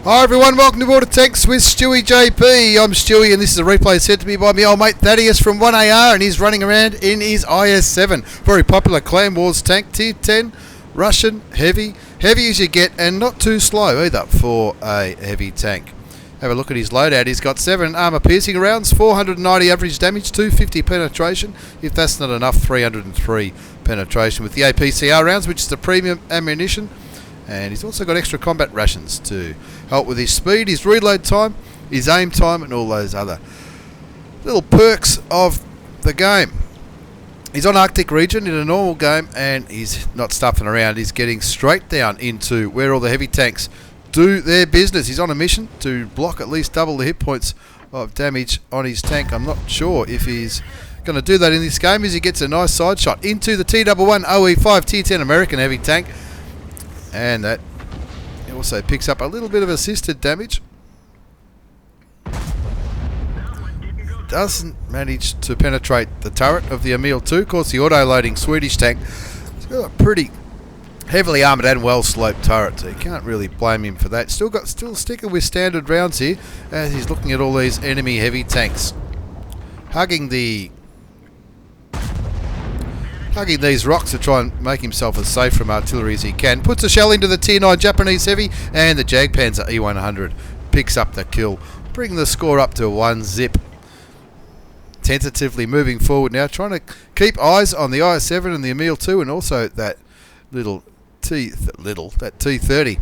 Hi everyone, welcome to Water Tanks with Stewie JP. I'm Stewie and this is a replay sent to me by my old mate Thaddeus from 1AR, and he's running around in his IS-7. Very popular Clan Wars tank, tier 10, Russian, heavy as you get, and not too slow either for a heavy tank. Have a look at his loadout. He's got 7 armour piercing rounds, 490 average damage, 250 penetration. If that's not enough, 303 penetration with the APCR rounds, which is the premium ammunition. And he's also got extra combat rations to help with his speed, his reload time, his aim time, and all those other little perks of the game. He's on Arctic region in a normal game, and he's not stuffing around. He's getting straight down into where all the heavy tanks do their business. He's on a mission to block at least double the hit points of damage on his tank. I'm not sure if he's going to do that in this game, as he gets a nice side shot into the T11 OE5 tier 10 American heavy tank. And that also picks up a little bit of assisted damage. Doesn't manage to penetrate the turret of the Emil 2. Of course, the auto-loading Swedish tank has got a pretty heavily armoured and well-sloped turret, so you can't really blame him for that. Still sticking with standard rounds here, as he's looking at all these enemy heavy tanks. Hugging these rocks to try and make himself as safe from artillery as he can. Puts a shell into the tier 9 Japanese heavy, and the Jagdpanzer E100 picks up the kill, bringing the score up to 1-zip. Tentatively moving forward now, trying to keep eyes on the IS-7 and the Emil 2, and also that that T-30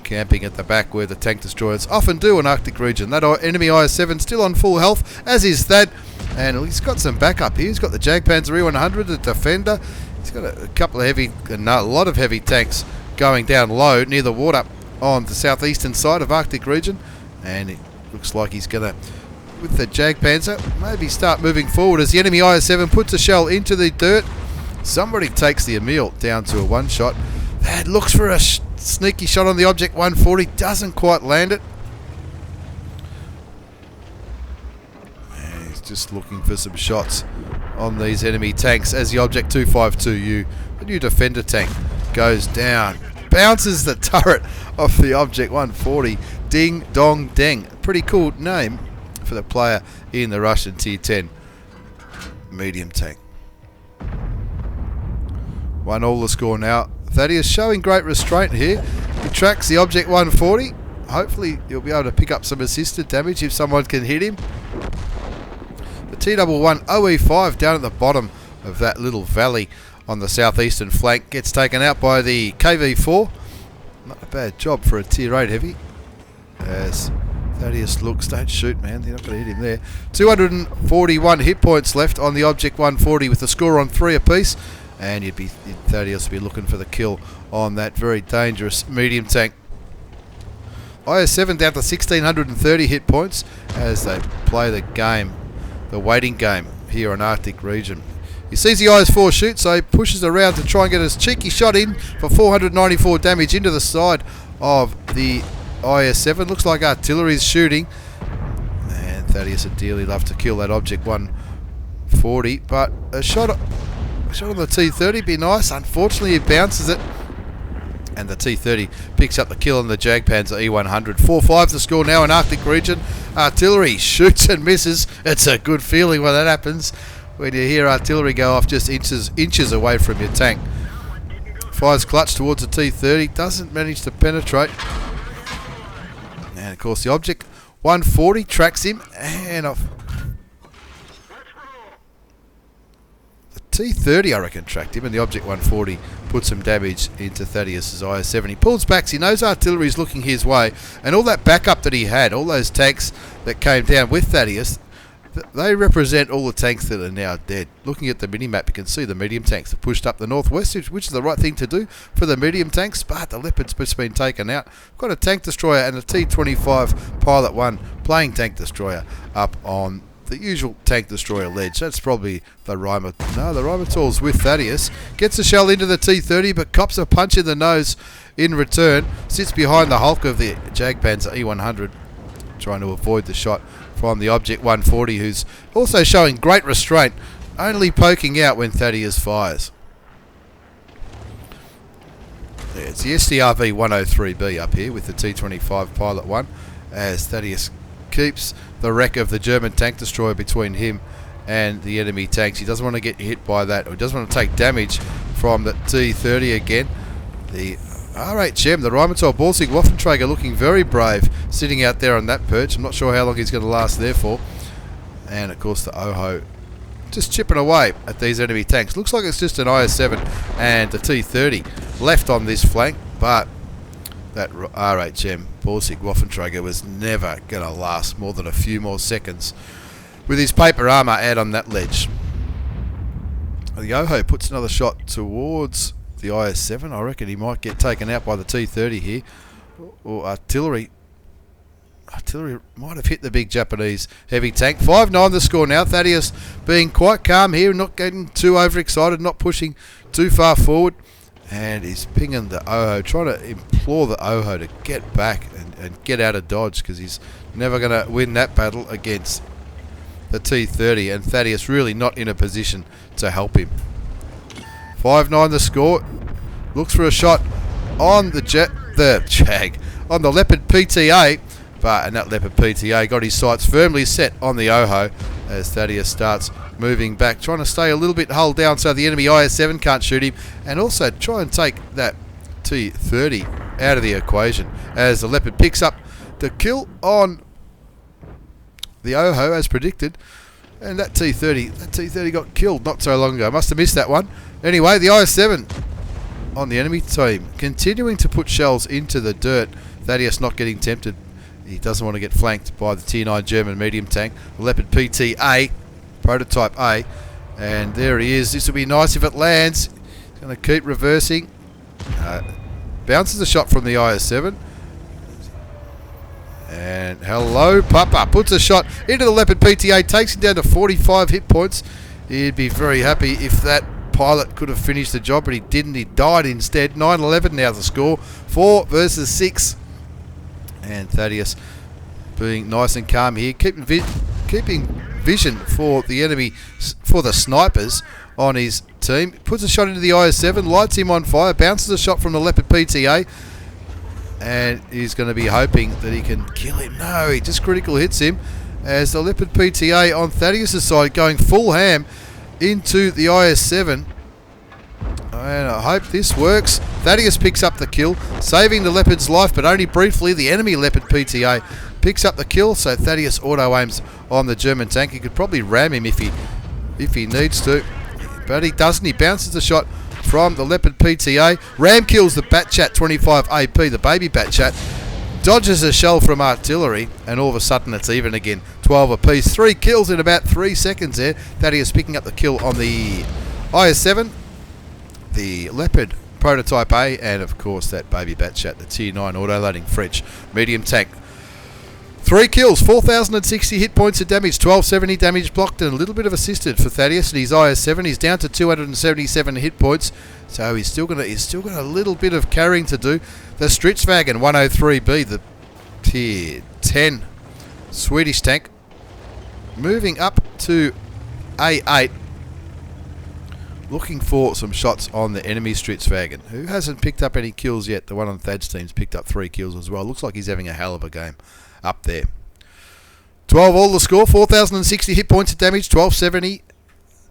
camping at the back where the tank destroyers often do in Arctic region. That enemy IS-7 still on full health, as is that. And he's got some backup here. He's got the Jagdpanzer E100, the Defender. He's got a couple of a lot of heavy tanks going down low near the water on the southeastern side of Arctic region. And it looks like he's going to, with the Jagdpanzer, maybe start moving forward as the enemy IS-7 puts a shell into the dirt. Somebody takes the Emil down to a one-shot. That looks for a sneaky shot on the Object 140. Doesn't quite land it. Just looking for some shots on these enemy tanks as the Object 252U, the new Defender tank, goes down. Bounces the turret off the Object 140. Ding dong deng. Pretty cool name for the player in the Russian tier 10 medium tank. 1-all the score now. Thaddeus showing great restraint here. He tracks the Object 140. Hopefully he'll be able to pick up some assisted damage if someone can hit him. The T11 OE5 down at the bottom of that little valley on the southeastern flank gets taken out by the KV4. Not a bad job for a tier 8 heavy. As Thaddeus looks, don't shoot, man, you're not going to hit him there. 241 hit points left on the Object 140 with the score on 3 apiece. And Thaddeus will be looking for the kill on that very dangerous medium tank. IS-7 down to 1630 hit points as they play the game, the waiting game here on Arctic region. He sees the IS-4 shoot, so he pushes around to try and get his cheeky shot in for 494 damage into the side of the IS-7. Looks like artillery's shooting, and Thaddeus would dearly love to kill that Object 140, but a shot on the T-30 would be nice. Unfortunately, he bounces it, and the T-30 picks up the kill on the Jagdpanzer E100. 4-5 the score now in Arctic region. Artillery shoots and misses. It's a good feeling when that happens, when you hear artillery go off just inches away from your tank. Fires clutch towards the T-30. Doesn't manage to penetrate. And, of course, the Object 140 tracks him and off. T-30, I reckon, tracked him, and the Object 140 put some damage into Thaddeus' IS-7. He pulls back, so he knows artillery's looking his way, and all that backup that he had, all those tanks that came down with Thaddeus, they represent all the tanks that are now dead. Looking at the mini-map, you can see the medium tanks have pushed up the northwest, which is the right thing to do for the medium tanks, but the Leopard's just been taken out. Got a tank destroyer and a T-25 Pilot 1 playing tank destroyer up on the usual tank destroyer ledge. That's probably the Rheinmetall. No, the Rheinmetall's with Thaddeus. Gets a shell into the T-30, but cops a punch in the nose in return. Sits behind the hulk of the Jagdpanzer E100, trying to avoid the shot from the Object 140, who's also showing great restraint, only poking out when Thaddeus fires. It's the SDRV 103B up here with the T25 Pilot 1, as Thaddeus keeps the wreck of the German tank destroyer between him and the enemy tanks. He doesn't want to get hit by that, or he doesn't want to take damage from the T30 again. The RHM, the Rheinmetall Borsig Waffenträger, looking very brave, sitting out there on that perch. I'm not sure how long he's going to last there for. And of course the OHO just chipping away at these enemy tanks. Looks like it's just an IS-7 and a T-30 left on this flank, but that RHM Borsig Waffenträger was never going to last more than a few more seconds with his paper armour out on that ledge. The OHO puts another shot towards the IS-7. I reckon he might get taken out by the T-30 here, or artillery. Artillery might have hit the big Japanese heavy tank. 5-9 the score now. Thaddeus being quite calm here, not getting too overexcited, not pushing too far forward. And he's pinging the OHO, trying to implore the OHO to get back and get out of dodge, because he's never going to win that battle against the T-30. And Thaddeus really not in a position to help him. 5-9 the score. Looks for a shot on the Jag, on the Leopard PTA. And that Leopard PTA got his sights firmly set on the OHO as Thaddeus starts moving back, trying to stay a little bit hull down so the enemy IS-7 can't shoot him, and also try and take that T-30 out of the equation as the Leopard picks up the kill on the OHO as predicted. And that T-30 got killed not so long ago. Must have missed that one. Anyway, the IS-7 on the enemy team continuing to put shells into the dirt. Thaddeus not getting tempted. He doesn't want to get flanked by the Tier 9 German medium tank, the Leopard PTA, prototype A. And there he is. This will be nice if it lands. He's going to keep reversing. Bounces a shot from the IS-7. And hello, Papa. Puts a shot into the Leopard PTA, takes him down to 45 hit points. He'd be very happy if that pilot could have finished the job, but he didn't. He died instead. 9-11 now the score. 4 versus 6. And Thaddeus being nice and calm here, keeping vision for the enemy, for the snipers on his team. Puts a shot into the IS-7, lights him on fire, bounces a shot from the Leopard PTA, and he's going to be hoping that he can kill him. No, he just critical hits him as the Leopard PTA on Thaddeus' side going full ham into the IS-7. And I hope this works. Thaddeus picks up the kill, saving the Leopard's life, but only briefly. The enemy Leopard PTA picks up the kill, so Thaddeus auto-aims on the German tank. He could probably ram him if he needs to, but he doesn't. He bounces the shot from the Leopard PTA. Ram kills the Batchat 25 AP, the baby Batchat. Dodges a shell from artillery, and all of a sudden it's even again. 12 apiece. 3 kills in about 3 seconds there. Thaddeus picking up the kill on the IS-7. The Leopard prototype A, and of course that baby Batchat, the Tier 9 auto-loading French medium tank. 3 kills, 4,060 hit points of damage, 1270 damage blocked, and a little bit of assisted for Thaddeus and his IS-7. He's down to 277 hit points, so he's still got a little bit of carrying to do. The Stridsvagn 103B, the Tier 10 Swedish tank, moving up to A8. Looking for some shots on the enemy Stridsvagn, who hasn't picked up any kills yet. The one on Thad's team's picked up 3 kills as well. Looks like he's having a hell of a game up there. 12 all the score, 4,060 hit points of damage, 1270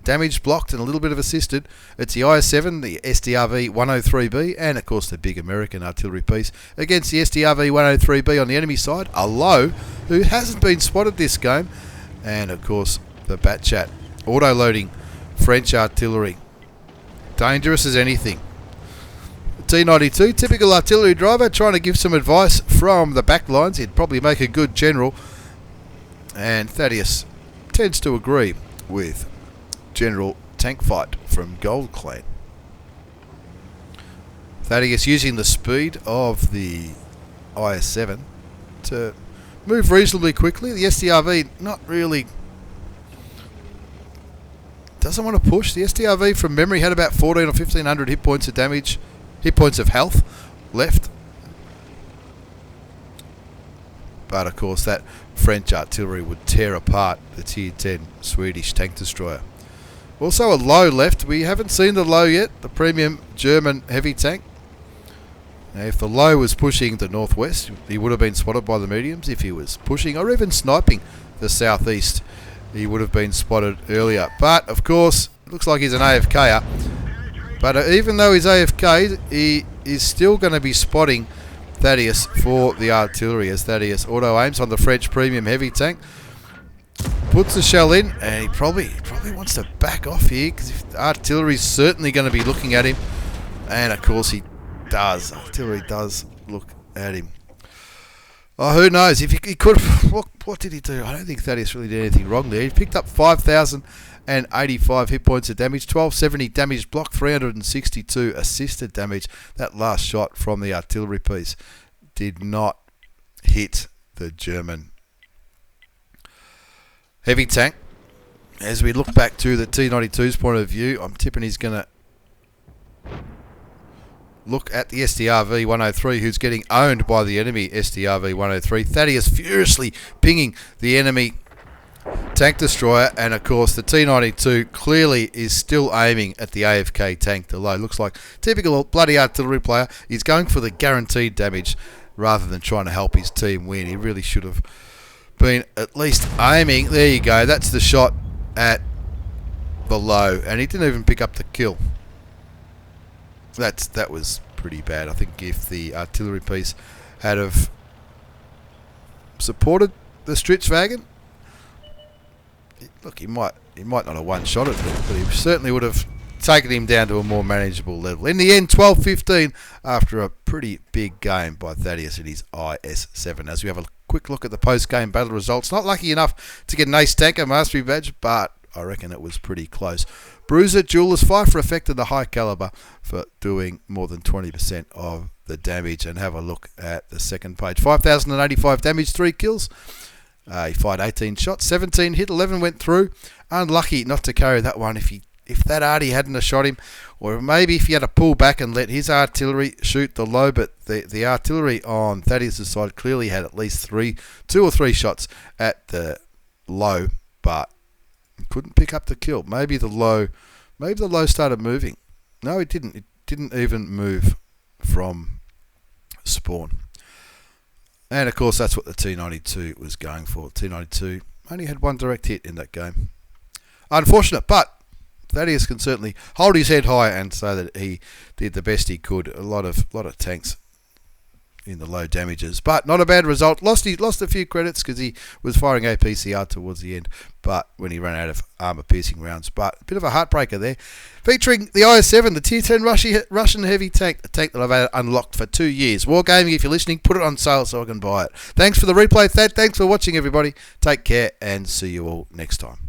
damage blocked, and a little bit of assisted. It's the IS-7, the SDRV 103B, and of course the big American artillery piece against the SDRV 103B on the enemy side. A low, who hasn't been spotted this game, and of course the Batchat auto-loading French artillery. Dangerous as anything. T92, typical artillery driver, trying to give some advice from the back lines. He'd probably make a good general. And Thaddeus tends to agree with General Tankfight from Gold Clan. Thaddeus using the speed of the IS-7 to move reasonably quickly. The SDRV not really... doesn't want to push. The SDRV from memory had about 14 or 1500 hit points of damage, hit points of health left. But of course that French artillery would tear apart the Tier 10 Swedish tank destroyer. Also a low left. We haven't seen the low yet. The premium German heavy tank. Now, if the low was pushing the northwest, he would have been spotted by the mediums. If he was pushing or even sniping the southeast, he would have been spotted earlier. But, of course, it looks like he's an AFKer. But even though he's AFK, he is still going to be spotting Thaddeus for the artillery, as Thaddeus auto-aims on the French premium heavy tank. Puts the shell in, and he probably wants to back off here, because the artillery's certainly going to be looking at him. And, of course, he does. Artillery does look at him. Oh, who knows? If he could have... What did he do? I don't think Thaddeus really did anything wrong there. He picked up 5,085 hit points of damage, 1270 damage block, 362 assisted damage. That last shot from the artillery piece did not hit the German heavy tank. As we look back to the T-92's point of view, I'm tipping he's going to look at the SDRV-103, who's getting owned by the enemy SDRV-103. Thaddeus furiously pinging the enemy tank destroyer, and of course the T-92 clearly is still aiming at the AFK tank below. Looks like typical bloody artillery player. He's going for the guaranteed damage rather than trying to help his team win. He really should have been at least aiming. There you go. That's the shot at the low, and he didn't even pick up the kill. That was pretty bad. I think if the artillery piece had have supported the Stritzwagen, look, he might not have one-shot it, but he certainly would have taken him down to a more manageable level. In the end, 12-15 after a pretty big game by Thaddeus in his IS-7. As we have a quick look at the post-game battle results, not lucky enough to get an Ace Tanker Mastery badge, but I reckon it was pretty close. Bruiser, Jewelers, 5 for effect, and the high caliber for doing more than 20% of the damage. And have a look at the second page. 5,085 damage, 3 kills. He fired 18 shots, 17 hit, 11 went through. Unlucky not to carry that one. If that arty hadn't have shot him, or maybe if he had to pull back and let his artillery shoot the low, but the artillery on Thaddeus' side clearly had at least 2 or 3 shots at the low, but couldn't pick up the kill. Maybe the low started moving. No, it didn't. It didn't even move from spawn. And of course, that's what the T-92 was going for. T-92 only had 1 direct hit in that game. Unfortunate, but Thaddeus can certainly hold his head high and say that he did the best he could. A lot of tanks in the low damages, but not a bad result. Lost a few credits because he was firing APCR towards the end, but when he ran out of armor-piercing rounds. But a bit of a heartbreaker there. Featuring the IS-7, the Tier 10 Russian heavy tank, a tank that I've had unlocked for 2 years. Wargaming, if you're listening, put it on sale so I can buy it. Thanks for the replay, Thad. Thanks for watching, everybody. Take care, and see you all next time.